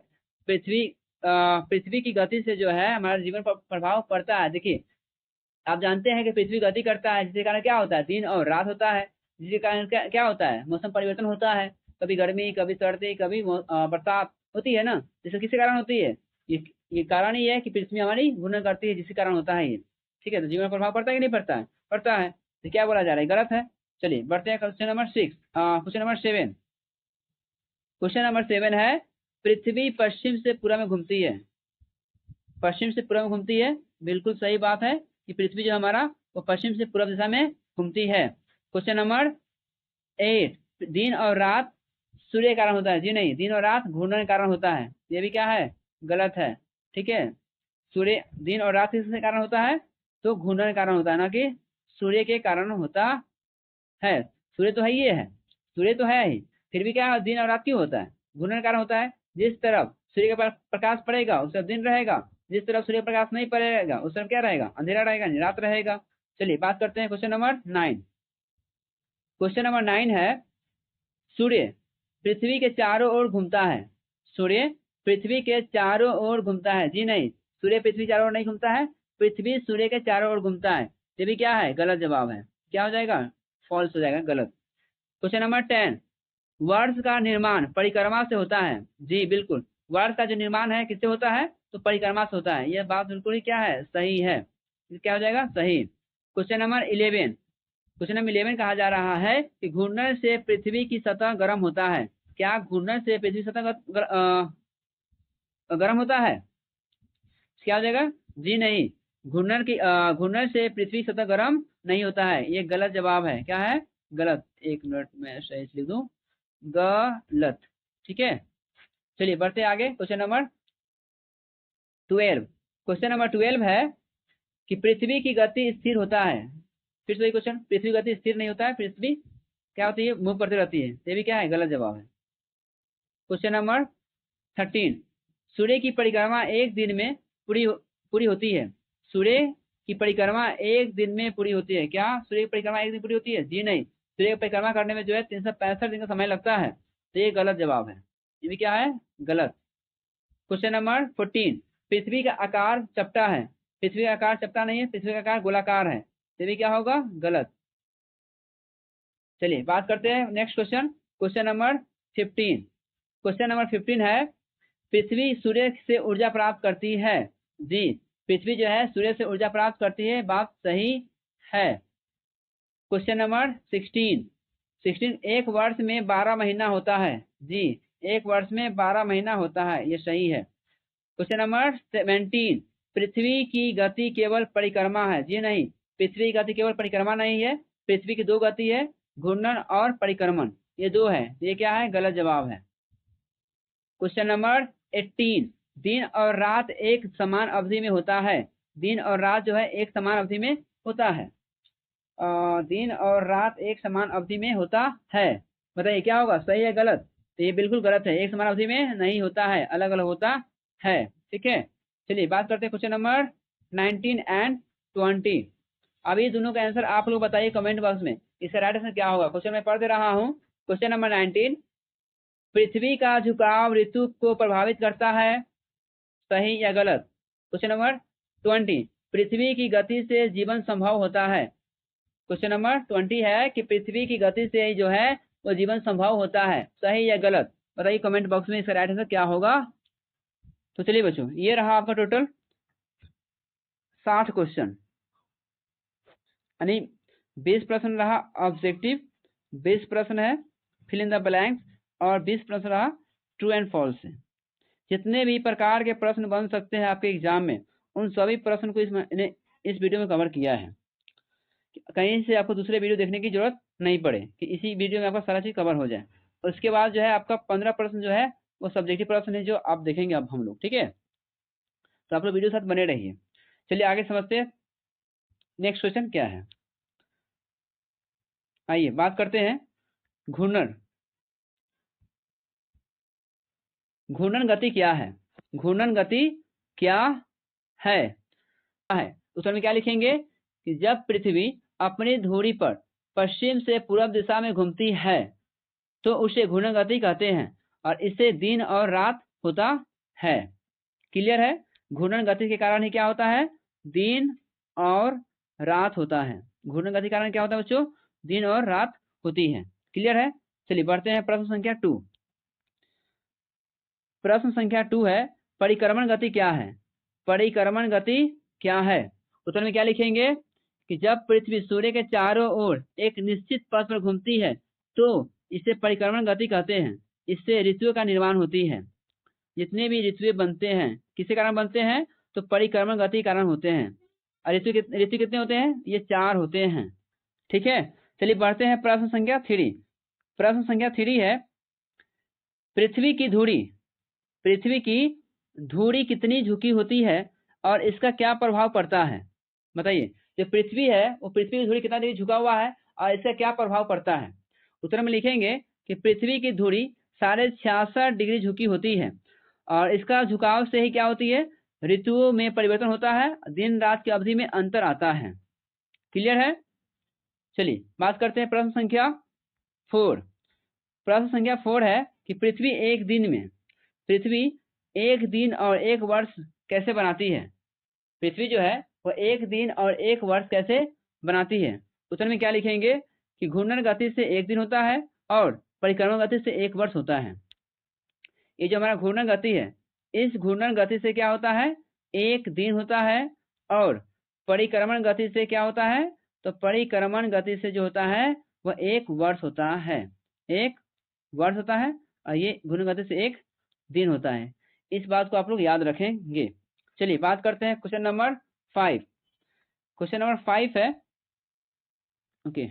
पृथ्वी की गति से जो है हमारे जीवन पर प्रभाव पड़ता है। देखिए, आप जानते हैं कि पृथ्वी गति करता है, जिसके कारण क्या होता है, दिन और रात होता है, जिसके कारण क्या होता है, मौसम परिवर्तन होता है, कभी गर्मी, कभी सर्दी, कभी बरसात होती है ना। जिससे किसी कारण होती है, ये कारण ही है कि पृथ्वी हमारी घूर्णन करती है, जिसके कारण होता है ये। ठीक है, तो जीवन पर प्रभाव पड़ता है कि नहीं पड़ता है, पड़ता है। तो क्या बोला जा रहा है, गलत है। चलिए बढ़ते हैं question number 6, question number 7। Question number 7 है, पृथ्वी पश्चिम से पूर्व में घूमती है। पश्चिम से पूर्व में घूमती है, बिल्कुल सही बात है कि पृथ्वी जो हमारा वो पश्चिम से पूर्व दिशा में घूमती है। क्वेश्चन नंबर 8, दिन और रात सूर्य के कारण होता है। जी नहीं, दिन और रात घूर्णन के कारण होता है, ये भी क्या है, गलत है। ठीक है, सूर्य दिन और रात किसके कारण होता है, तो घूर्णन के कारण होता है, ना कि सूर्य के कारण होता है। सूर्य तो है ही है, सूर्य तो है ही, फिर भी क्या दिन और रात क्यों होता है, घूर्णन के कारण होता है। जिस तरफ सूर्य का प्रकाश पड़ेगा उस तरफ दिन रहेगा, जिस तरफ सूर्य प्रकाश नहीं पड़ेगा उस तरफ क्या रहेगा, अंधेरा रहेगा, रात रहेगा। चलिए बात करते हैं क्वेश्चन नंबर 9। क्वेश्चन नंबर 9 है, सूर्य पृथ्वी के चारों ओर घूमता है। सूर्य पृथ्वी के चारों ओर घूमता है। जी नहीं, सूर्य पृथ्वी चारों ओर नहीं घूमता है, पृथ्वी सूर्य के चारों ओर घूमता है। ये भी क्या है, गलत जवाब है। क्या हो जाएगा, फॉल्स हो जाएगा, गलत। क्वेश्चन नंबर 10, वर्ष का निर्माण परिक्रमा से होता है। जी बिल्कुल, वर्ष का जो निर्माण है किससे होता है, तो परिक्रमा से होता है। यह बात बिल्कुल ही क्या है, सही है। क्या हो जाएगा, सही। क्वेश्चन नंबर 11, क्वेश्चन नंबर 11 कहा जा रहा है कि घूर्णन से पृथ्वी की सतह गर्म होता है। क्या घूर्णन से पृथ्वी की सतह गर्म होता है, क्या हो जाएगा, जी नहीं, घूर्णन से पृथ्वी की सतह गर्म नहीं होता है, ये गलत जवाब है। क्या है, गलत। एक मिनट में सही लिख दूं, गलत। ठीक है, चलिए बढ़ते आगे। क्वेश्चन नंबर 12, क्वेश्चन नंबर 12 है कि पृथ्वी की गति स्थिर होता है। फिर से क्वेश्चन, पृथ्वी की गति स्थिर नहीं होता है, पृथ्वी क्या होती है, मूव करती रहती है। ये भी क्या है, गलत जवाब है। क्वेश्चन नंबर 13, सूर्य की परिक्रमा एक दिन में पूरी होती है। सूर्य की परिक्रमा एक दिन में पूरी होती है। क्या सूर्य की परिक्रमा एक दिन पूरी होती है, जी नहीं, सूर्य की परिक्रमा करने में जो है 365 दिन का समय लगता है। तो ये गलत जवाब है, ये भी क्या है, गलत। क्वेश्चन नंबर 14, पृथ्वी का आकार चपटा है। पृथ्वी का आकार चपटा नहीं है, पृथ्वी का आकार गोलाकार है। ये भी क्या होगा, गलत। चलिए बात करते हैं next question, question number 15। Question number 15 है, पृथ्वी सूर्य से ऊर्जा प्राप्त करती है। जी, पृथ्वी जो है सूर्य से ऊर्जा प्राप्त करती है, बात सही है। क्वेश्चन नंबर 16, एक वर्ष में 12 महीना होता है। जी, एक वर्ष में 12 महीना होता है, ये सही है। क्वेश्चन नंबर 17, पृथ्वी की गति केवल परिक्रमा है। जी नहीं, पृथ्वी की गति केवल परिक्रमा नहीं है, पृथ्वी की दो गति है, घूर्णन और परिक्रमण, ये दो है। ये क्या है, गलत जवाब है। क्वेश्चन नंबर 18, दिन और रात एक समान अवधि में होता है। दिन और रात जो है एक समान अवधि में होता है। दिन और रात एक समान अवधि में होता है, बताइए क्या होगा, सही है, गलत। तो ये बिल्कुल गलत है, एक समान अवधि में नहीं होता है, अलग अलग होता है। ठीक है, चलिए बात करते हैं क्वेश्चन नंबर 19 एंड 20। अभी दोनों का आंसर आप लोग बताइए कमेंट बॉक्स में, इसका राइट आंसर क्या होगा। क्वेश्चन मैं पढ़ दे रहा हूँ। क्वेश्चन नंबर 19, पृथ्वी का झुकाव ऋतु को प्रभावित करता है, सही या गलत। क्वेश्चन नंबर 20, पृथ्वी की गति से जीवन संभव होता है। क्वेश्चन नंबर 20 है कि पृथ्वी की गति से जो है वो जीवन संभव होता है, सही या गलत, बताइए कमेंट बॉक्स में इसका राइट आंसर क्या होगा। तो चलिए बच्चों, ये रहा आपका टोटल 60 क्वेश्चन, यानी 20 प्रश्न रहा ऑब्जेक्टिव, 20 प्रश्न है फिल इन द ब्लैंक्स, और 20 प्रश्न रहा ट्रू एंड फॉल्स से। जितने भी प्रकार के प्रश्न बन सकते हैं आपके एग्जाम में, उन सभी प्रश्न को इस वीडियो में कवर किया है। कहीं से आपको दूसरे वीडियो देखने की जरूरत नहीं पड़े कि इसी वीडियो में आपका सारा चीज कवर हो जाए। और उसके बाद जो है आपका 15 प्रश्न जो है वो सब्जेक्टिव प्रश्न है जो आप देखेंगे अब हम लोग, ठीक है। तो आप लोग वीडियो साथ बने रहिए। चलिए आगे समझते हैं नेक्स्ट क्वेश्चन क्या है। आइए बात करते हैं घूर्णन। घूर्णन गति क्या है? घूर्णन गति क्या है? उत्तर में क्या लिखेंगे कि जब पृथ्वी अपनी धुरी पर पश्चिम से पूर्व दिशा में घूमती है तो उसे घूर्णन गति कहते हैं, और इससे दिन और रात होता है। क्लियर है? घूर्णन गति के कारण ही क्या होता है? दिन और रात होता है। घूर्णन गति के कारण क्या होता है बच्चों? दिन और रात होती है। क्लियर है? चलिए बढ़ते हैं प्रश्न संख्या 2। प्रश्न संख्या 2 है परिक्रमण गति क्या है? परिक्रमण गति क्या है? उत्तर में क्या लिखेंगे कि जब पृथ्वी सूर्य के चारों ओर एक निश्चित पथ पर घूमती है तो इसे परिक्रमण गति कहते हैं। इससे ऋतुओं का निर्माण होती है। जितने भी ऋतुएं बनते हैं किसके कारण बनते हैं? तो परिक्रमण गति के कारण होते हैं। और ऋतु कितने होते हैं? ये 4 होते हैं। ठीक है, चलिए बढ़ते हैं प्रश्न संख्या 3। प्रश्न संख्या 3 है पृथ्वी की धुरी कितनी झुकी होती है और इसका क्या प्रभाव पड़ता है? बताइए, जो पृथ्वी है वो पृथ्वी की धुरी कितना डिग्री झुका हुआ है और इसका क्या प्रभाव पड़ता है? उत्तर में लिखेंगे कि पृथ्वी की धुरी 66.5 डिग्री झुकी होती है, और इसका झुकाव से ही क्या होती है? ऋतुओं में परिवर्तन होता है, दिन रात की अवधि में अंतर आता है। क्लियर है? चलिए बात करते हैं प्रश्न संख्या 4। प्रश्न संख्या 4 है कि पृथ्वी एक दिन और एक वर्ष कैसे बनाती है? पृथ्वी जो है वो एक दिन और एक वर्ष कैसे बनाती है? उत्तर में क्या लिखेंगे कि घूर्णन गति से एक दिन होता है और परिक्रमण गति से एक वर्ष होता है। ये जो हमारा घूर्णन गति है, इस घूर्णन गति से क्या होता है? एक दिन होता है, और परिक्रमण गति से क्या होता है? तो परिक्रमण गति से जो होता है वह एक वर्ष होता है। एक वर्ष होता है, और ये घूर्णन गति से एक दिन होता है। इस बात को आप लोग याद रखेंगे। चलिए बात करते हैं क्वेश्चन नंबर 5। क्वेश्चन नंबर 5 है ओके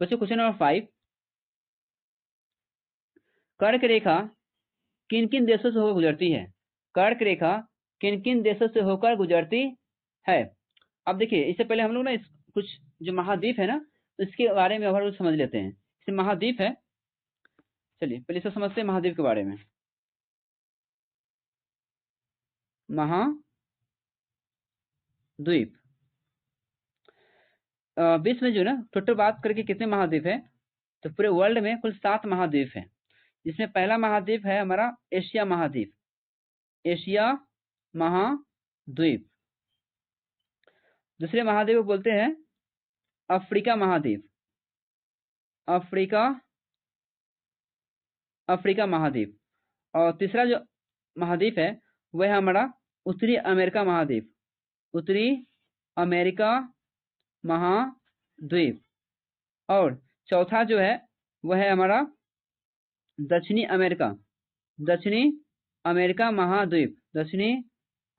बच्चों, क्वेश्चन नंबर 5, कर्क रेखा किन किन देशों से होकर गुजरती है? कर्क रेखा किन किन देशों से होकर गुजरती है? अब देखिए, इससे पहले हम लोग ना कुछ जो महाद्वीप है ना, इसके बारे में और समझ लेते हैं। इसे महाद्वीप है, चलिए पहले इसे समझते हैं महाद्वीप के बारे में। महाद्वीप विश्व में जो ना टोटल बात करके कितने महाद्वीप है, तो पूरे वर्ल्ड में कुल 7 महाद्वीप है। जिसमें पहला महाद्वीप है हमारा एशिया महाद्वीप, एशिया महाद्वीप। दूसरे महाद्वीप को बोलते हैं अफ्रीका महाद्वीप, अफ्रीका महाद्वीप। और तीसरा जो महाद्वीप है वह है हमारा उत्तरी अमेरिका महाद्वीप, उत्तरी अमेरिका महाद्वीप। और चौथा जो है वह है हमारा दक्षिणी अमेरिका महाद्वीप, दक्षिणी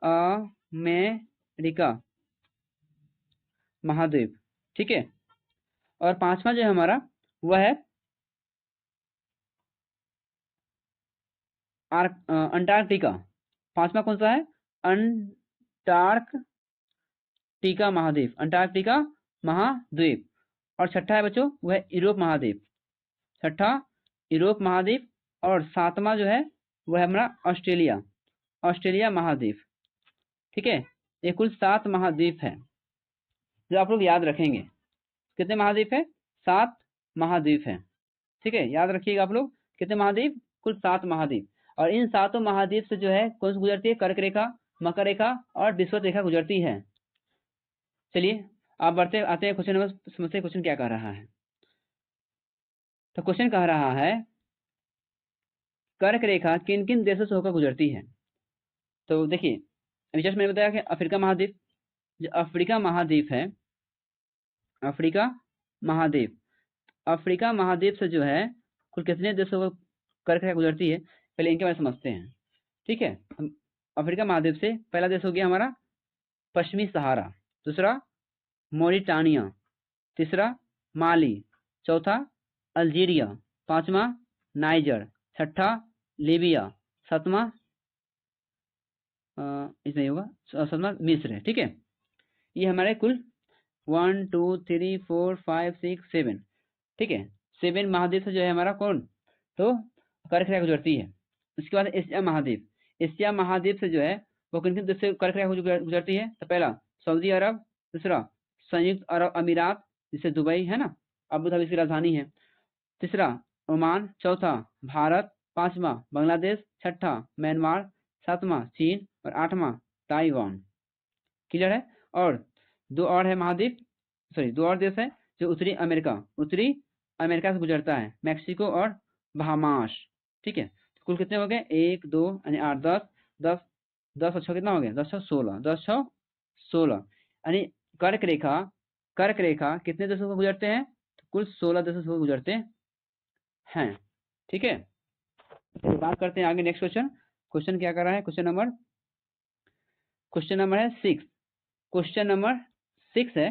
अमेरिका महाद्वीप। ठीक है, और पांचवा जो है हमारा वह है अंटार्कटिका। पांचवा कौन सा है? अंटार्कटिका महाद्वीप, अंटार्कटिका महाद्वीप। और छठा है बच्चों वह यूरोप महाद्वीप, छठा यूरोप महाद्वीप। और सातवां जो है वह है हमारा ऑस्ट्रेलिया महाद्वीप। ठीक है, ये कुल 7 महाद्वीप है जो आप लोग याद रखेंगे। कितने महाद्वीप है? 7 महाद्वीप है। ठीक है, याद रखिएगा आप लोग, कितने महाद्वीप, कुल 7 महाद्वीप। और इन 7 महाद्वीप से जो है कौन सी गुजरती है, कर्क रेखा, मकर रेखा और विषुवत रेखा गुजरती है। चलिए आप बढ़ते आते हैं क्वेश्चन नंबर, समझते क्वेश्चन क्या कह रहा है। तो क्वेश्चन कह रहा है कर्क रेखा किन किन देशों से होकर गुजरती है। तो देखिए अभी जस्ट मैंने बताया कि अफ्रीका महाद्वीप, जो अफ्रीका महाद्वीप है, अफ्रीका महाद्वीप, अफ्रीका महाद्वीप से जो है कुल कितने देशों को कर्क रेखा गुजरती है, पहले इनके बारे में समझते हैं। ठीक है, हम अफ्रीका महाद्वीप से पहला देश हो गया हमारा पश्चिमी सहारा, दूसरा मोरिटानिया, तीसरा माली, चौथा अल्जीरिया, पांचवा नाइजर, छठा लीबिया, सातवां इसमें नहीं होगा, सातवां मिस्र है। ठीक है, ये हमारे कुल 1 2 3 4 5 6 7, ठीक है, 7 महाद्वीप से जो है हमारा कौन, तो कर्क रेखा गुजरती है। उसके बाद एशिया महाद्वीप, एशिया महाद्वीप से जो है वो किन किन देश से कर्क रेखा गुजरती है। तो पहला सऊदी अरब, दूसरा संयुक्त अरब अमीरात जिसे दुबई है ना, अबू धाबी की राजधानी है, तीसरा ओमान, चौथा भारत, पांचवा बांग्लादेश, छठा म्यांमार, सातवां चीन और आठवां ताइवान। क्लियर है। और दो और है महाद्वीप, सॉरी दो और देश है जो उत्तरी अमेरिका से गुजरता है, मैक्सिको और बहामास। ठीक है, कुल कितने हो गए, 1 2 यानी 8 10 10 10 और 6 कितना हो गया, 10 6 16, 10 6 16 यानी कर्क रेखा कितने देशों को गुजरते हैं, तो कुल 16 देशों को गुजरते हैं। ठीक है, तो बात करते हैं आगे नेक्स्ट क्वेश्चन। क्वेश्चन क्या कर रहा है, क्वेश्चन नंबर है 6। क्वेश्चन नंबर 6 है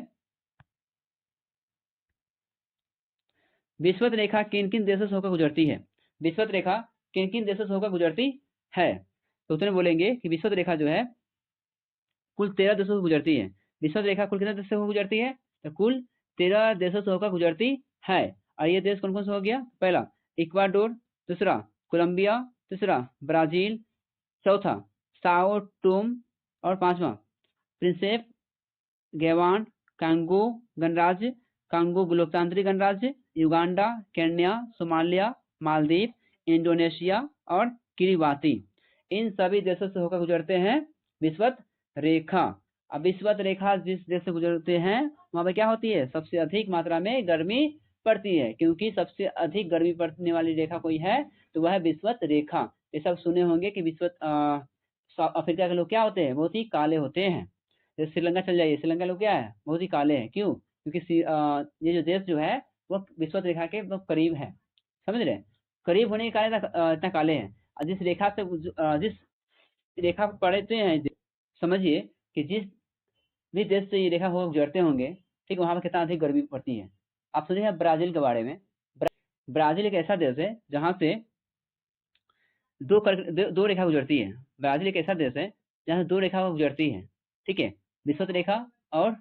विषुवत रेखा किन किन देशों से होकर गुजरती है। विषुवत रेखा किन किन देशों से होकर गुजरती है, तो उसने बोलेंगे कि विषुवत रेखा जो है कुल 13 देशों से गुजरती है। विषुवत रेखा कुल कितने देशों से होकर गुजरती है, तो कुल 13 देशों से होकर गुजरती है। और ये देश कौन कौन सा हो गया, पहला इक्वाडोर, दूसरा कोलंबिया, तीसरा ब्राजील, चौथा साओ टोम और पांचवा प्रिंसेप गैवान, कांगो गणराज्य, कांगो लोकतांत्रिक गणराज्य, Uganda, Kenya, Somalia, Maldives, Indonesia और किरिबाती। इन सभी देशों से होकर गुजरते हैं विषुवत रेखा। अब विषुवत रेखा जिस देश से गुजरते हैं वहां पर क्या होती है, सबसे अधिक मात्रा में गर्मी पड़ती है, क्योंकि सबसे अधिक गर्मी पड़ने वाली रेखा कोई है तो वह है विषुवत रेखा। ये सब सुने होंगे कि विषुवत अफ्रीका के लोग क्या होते हैं, बहुत ही काले होते हैं। जैसे श्रीलंका चल जाइए, श्रीलंका लोग क्या है, बहुत ही काले हैं। क्यों, क्योंकि ये जो देश जो है वो विषुवत रेखा के बहुत करीब है, समझ रहे, करीब होने के कारण इतना काले हैं। और जिस रेखा से जिस रेखा पर पढ़ते हैं, समझिए कि जिस भी देश से ये रेखा हो गुजरते होंगे, ठीक, वहां पर कितना अधिक गर्मी पड़ती है। आप सुनिए ब्राजील के बारे में। ब्राजील एक ऐसा देश है जहां से दो रेखा गुजरती है। ब्राजील एक ऐसा देश है जहां से 2 रेखा गुजरती है। ठीक है, विषुवत रेखा और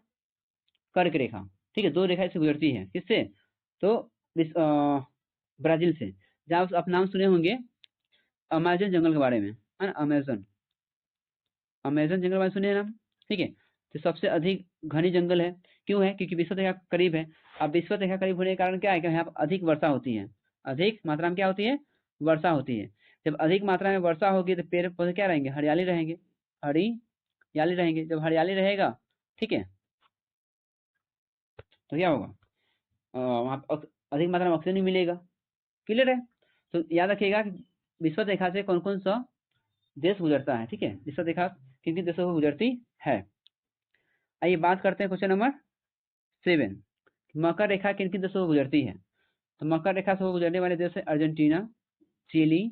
कर्क रेखा। ठीक है, 2 रेखा से गुजरती है, किससे, तो ब्राजील से। जहाँ आप नाम सुने होंगे अमेजन जंगल के बारे में, है ना, अमेजन जंगल के बारे में सुने ना। ठीक है, तो सबसे अधिक घनी जंगल है। क्यों है, क्योंकि विषुवत रेखा करीब है। अब विषुवत रेखा करीब होने के कारण क्या है कि यहाँ पर अधिक वर्षा होती है, अधिक मात्रा में क्या होती है, वर्षा होती है। जब अधिक मात्रा में वर्षा होगी तो पेड़ पौधे क्या रहेंगे, हरियाली रहेंगे, हरियाली रहेंगे। जब हरियाली रहेगा, ठीक है, तो क्या होगा, वहाँ पे अधिक मात्रा में ऑक्सीजन भी मिलेगा। क्लियर है। तो याद रखिएगा कि विषुवत रेखा से कौन कौन सा देश गुजरता है। ठीक है, विषुवत रेखा किन किन देशों को गुजरती है। आइए बात करते हैं क्वेश्चन नंबर 7, मकर रेखा किन किन देशों को गुजरती है। तो मकर रेखा से गुजरने वाले देश है अर्जेंटीना, चिली,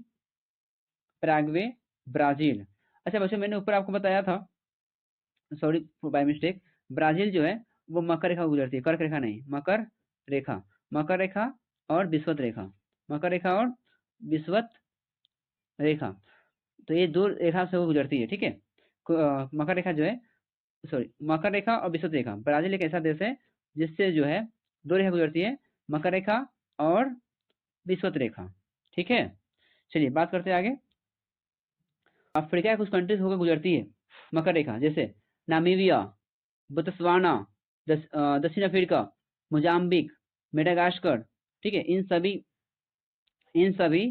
पैराग्वे, ब्राजील। अच्छा बच्चों, मैंने ऊपर आपको बताया था, सॉरी बाय मिस्टेक, ब्राजील जो है वो मकर रेखा गुजरती है, कर्क रेखा नहीं, मकर रेखा और विषुवत रेखा, मकर रेखा और विषुवत रेखा, तो ये 2 रेखा से वो गुजरती है। ठीक है, मकर रेखा जो है, सॉरी मकर रेखा और विषुवत रेखा। ब्राजील एक ऐसा देश है जिससे जो है 2 रेखा गुजरती है, मकर रेखा और विषुवत रेखा। ठीक है, चलिए बात करते हैं आगे। अफ्रीका के कुछ कंट्रीज होकर गुजरती है मकर रेखा, जैसे नामीबिया, बोत्सवाना, दक्षिण अफ्रीका, मोजाम्बिक, मेडागास्कर। ठीक है, इन सभी इन सभी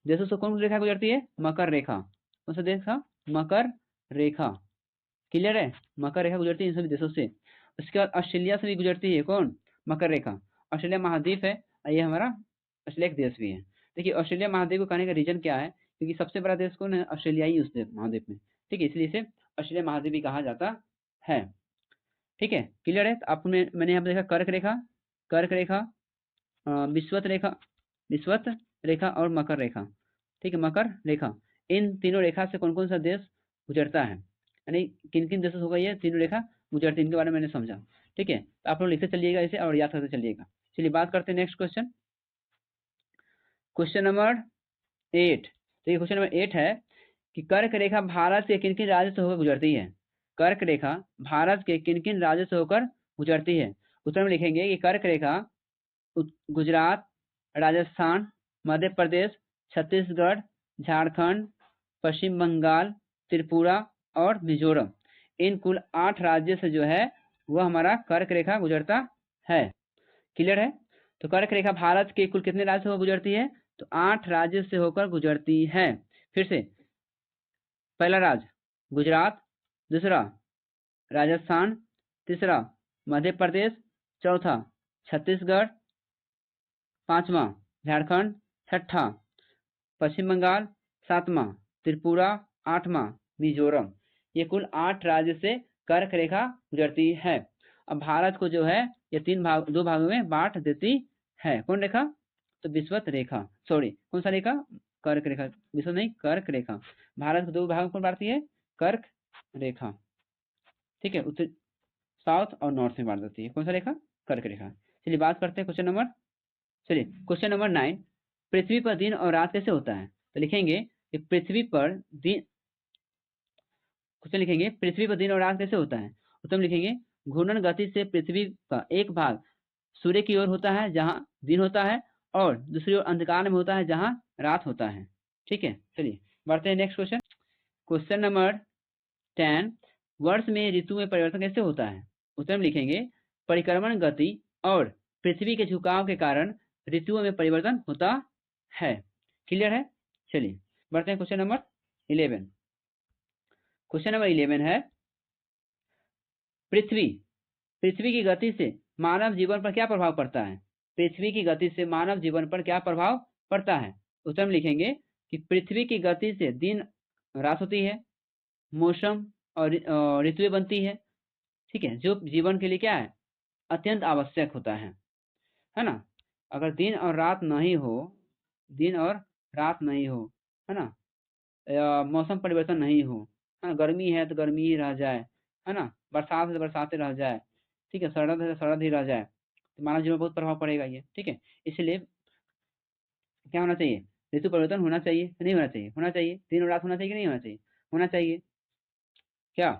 देशों से कौन सी रेखा गुजरती है? मकर रेखा। कौन सा देश था? मकर रेखा। क्लियर है? मकर रेखा गुजरती है इन सभी देशों से। उसके बाद ऑस्ट्रेलिया से भी गुजरती है कौन? मकर रेखा। ऑस्ट्रेलिया महाद्वीप है और ये हमारा ऑस्ट्रेलिया एक देश भी है। देखिए ऑस्ट्रेलिया महाद्वीप को कहने का रीजन क्या है? क्योंकि सबसे बड़ा देश कौन है? ऑस्ट्रेलिया ही उस महाद्वीप में। ठीक है, इसलिए इसे ऑस्ट्रेलिया महाद्वीप भी कहा जाता है। ठीक है, क्लियर है? तो आपको मैंने यहाँ पे देखा कर्क रेखा, कर्क रेखा, विषुवत रेखा, विषुवत रेखा और मकर रेखा। ठीक है, मकर रेखा। इन तीनों रेखा से कौन कौन सा देश गुजरता है, यानी किन किन देशों से होगा ये तीनों रेखा गुजरती है, इनके बारे में मैंने समझा। ठीक है, तो आप लोग लिखते चलिएगा इसे और याद करते चलिएगा। चलिए बात करते हैं नेक्स्ट क्वेश्चन, क्वेश्चन नंबर 8। तो ये क्वेश्चन नंबर 8 है कि कर्क रेखा भारत के किन किन राज्यों से होकर गुजरती है? कर्क रेखा भारत के किन किन राज्यों से होकर गुजरती है? उत्तर में लिखेंगे कि कर्क रेखा गुजरात, राजस्थान, मध्य प्रदेश, छत्तीसगढ़, झारखंड, पश्चिम बंगाल, त्रिपुरा और मिजोरम, इन कुल 8 राज्य से जो है वह हमारा कर्क रेखा गुजरता है। क्लियर है? तो कर्क रेखा भारत के कुल कितने राज्य से होकर गुजरती है? तो 8 राज्य से होकर गुजरती है। फिर से, पहला राज्य गुजरात, दूसरा राजस्थान, तीसरा मध्य प्रदेश, चौथा छत्तीसगढ़, पांचवा झारखंड, छठा पश्चिम बंगाल, सातवां त्रिपुरा, आठवां मिजोरम, ये कुल 8 राज्य से कर्क रेखा गुजरती है। अब भारत को जो है ये दो भागों में बांट देती है। कौन रेखा? तो विषुवत रेखा, सॉरी कौन सा रेखा? कर्क रेखा, विषुवत नहीं कर्क रेखा। भारत को 2 भागों में कौन बांटती है? कर्क रेखा। ठीक है, उत्तर साउथ और नॉर्थ में बांट देती है। कौन सा रेखा? कर्क रेखा। चलिए बात करते हैं क्वेश्चन नंबर, चलिए क्वेश्चन नंबर 9, पृथ्वी पर दिन और रात कैसे होता है? तो लिखेंगे कि पृथ्वी पर दिन, क्वेश्चन लिखेंगे पृथ्वी पर दिन और रात कैसे होता है? उत्तर लिखेंगे घूर्णन गति से पृथ्वी का एक भाग सूर्य की ओर होता है जहां दिन होता है और दूसरी ओर अंधकार में होता है जहां रात होता है। ठीक है, चलिए बढ़ते हैं नेक्स्ट क्वेश्चन, क्वेश्चन नंबर 10, वर्ष में ऋतु में परिवर्तन कैसे होता है? उत्तर में लिखेंगे परिक्रमण गति और पृथ्वी के झुकाव के कारण ऋतुओं में परिवर्तन होता है। क्लियर है? चलिए बढ़ते हैं क्वेश्चन नंबर 11। क्वेश्चन नंबर 11 है पृथ्वी पृथ्वी की गति से मानव जीवन पर क्या प्रभाव पड़ता है? पृथ्वी की गति से मानव जीवन पर क्या प्रभाव पड़ता है? उत्तर में लिखेंगे कि पृथ्वी की गति से दिन रात होती है, मौसम और ऋतुएं बनती है। ठीक है, जो जीवन के लिए क्या है? अत्यंत आवश्यक होता है ना? अगर दिन और रात नहीं हो, दिन और रात नहीं हो, है ना, मौसम परिवर्तन नहीं हो, है ना, गर्मी है तो गर्मी ही रह जाए, है ना, बरसात है तो बरसात ही रह जाए, ठीक है, शरद है तो शरद ही रह जाए, तो मानव जीवन पर बहुत प्रभाव पड़ेगा ये। ठीक है, इसलिए क्या होना चाहिए? ऋतु परिवर्तन होना चाहिए कि नहीं होना चाहिए? होना चाहिए। दिन और रात होना चाहिए कि नहीं होना चाहिए? होना चाहिए। क्या?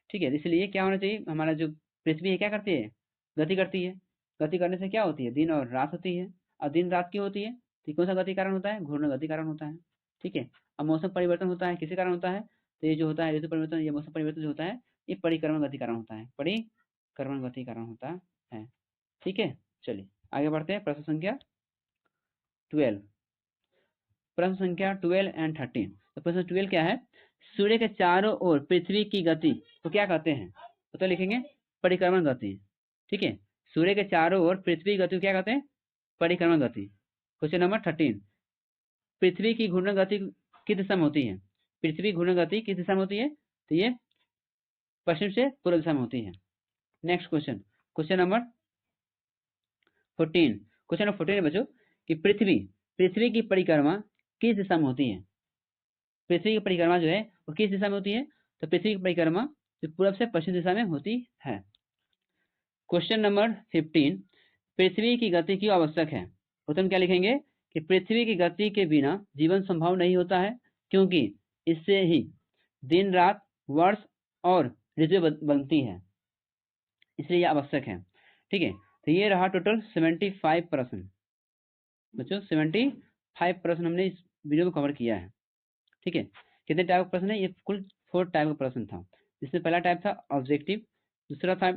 ठीक है, इसलिए क्या होना चाहिए? हमारा जो पृथ्वी है क्या करती है? गति करती है। गति करने से क्या होती है? दिन और रात होती है। और दिन रात क्यों होती है? तो कौन सा गति कारण होता है? घूर्णन गति कारण होता है। ठीक है, अब मौसम परिवर्तन होता है किसी कारण होता है? तो ये जो होता है ऋतु परिवर्तन, ये मौसम परिवर्तन जो होता है ये परिक्रमण गति कारण होता है, परिक्रमण गति कारण होता है। ठीक है, चलिए आगे बढ़ते हैं, प्रश्न संख्या 12, प्रश्न संख्या 12 एंड 13। तो प्रश्न 12 क्या है? सूर्य के चारों ओर पृथ्वी की गति तो क्या कहते हैं? तो लिखेंगे परिक्रमण गति। ठीक है, सूर्य के चारों ओर पृथ्वी की गति को क्या कहते हैं? परिक्रमण गति। क्वेश्चन नंबर 13, पृथ्वी की घूर्णन गति किस दिशा में होती है? पृथ्वी घूर्णन गति किस दिशा में होती है? तो ये पश्चिम से पूर्व दिशा में होती है। Next question, question number 14, question number 14 बच्चों कि पृथ्वी की परिक्रमा किस दिशा में होती है? पृथ्वी की परिक्रमा जो है वो किस दिशा में होती है? तो पृथ्वी की परिक्रमा पूर्व से पश्चिम दिशा में होती है। क्वेश्चन नंबर 15, पृथ्वी की गति क्यों आवश्यक है? उत्तर में क्या लिखेंगे कि पृथ्वी की गति के बिना जीवन संभव नहीं होता है, क्योंकि इससे ही दिन रात वर्ष और ऋतु बनती है, इसलिए यह आवश्यक है। ठीक है, तो ये रहा टोटल 75 प्रश्न बच्चों, 75 प्रश्न हमने इस वीडियो में कवर किया है। ठीक है, कितने टाइप का प्रश्न है? ये कुल 4 टाइप का प्रश्न था, जिसमें पहला टाइप था ऑब्जेक्टिव, दूसरा था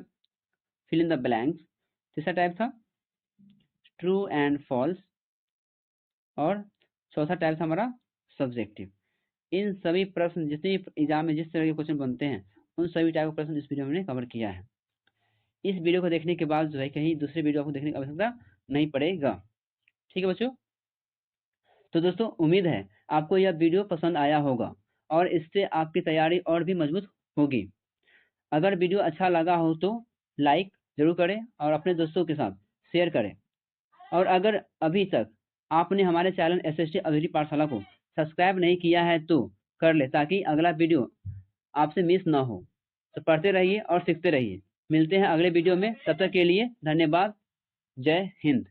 फिल इन द ब्लैंक्स, तीसरा टाइप था ट्रू एंड फॉल्स, और चौथा टाइप था हमारा सब्जेक्टिव। इन सभी प्रश्न जितने भी एग्जाम में जिस तरह के क्वेश्चन बनते हैं उन सभी टाइप के प्रश्न इस वीडियो में हमने कवर किया है। इस वीडियो को देखने के बाद जो है कहीं दूसरे वीडियो आपको देखने की आवश्यकता नहीं पड़ेगा। ठीक है बच्चों, तो दोस्तों उम्मीद है आपको यह वीडियो पसंद आया होगा और इससे आपकी तैयारी और भी मजबूत होगी। अगर वीडियो अच्छा लगा हो तो लाइक जरूर करें और अपने दोस्तों के साथ शेयर करें। और अगर अभी तक आपने हमारे चैनल एसएसटी अवधि पाठशाला को सब्सक्राइब नहीं किया है तो कर ले, ताकि अगला वीडियो आपसे मिस ना हो। तो पढ़ते रहिए और सीखते रहिए। मिलते हैं अगले वीडियो में, तब तक के लिए धन्यवाद। जय हिंद।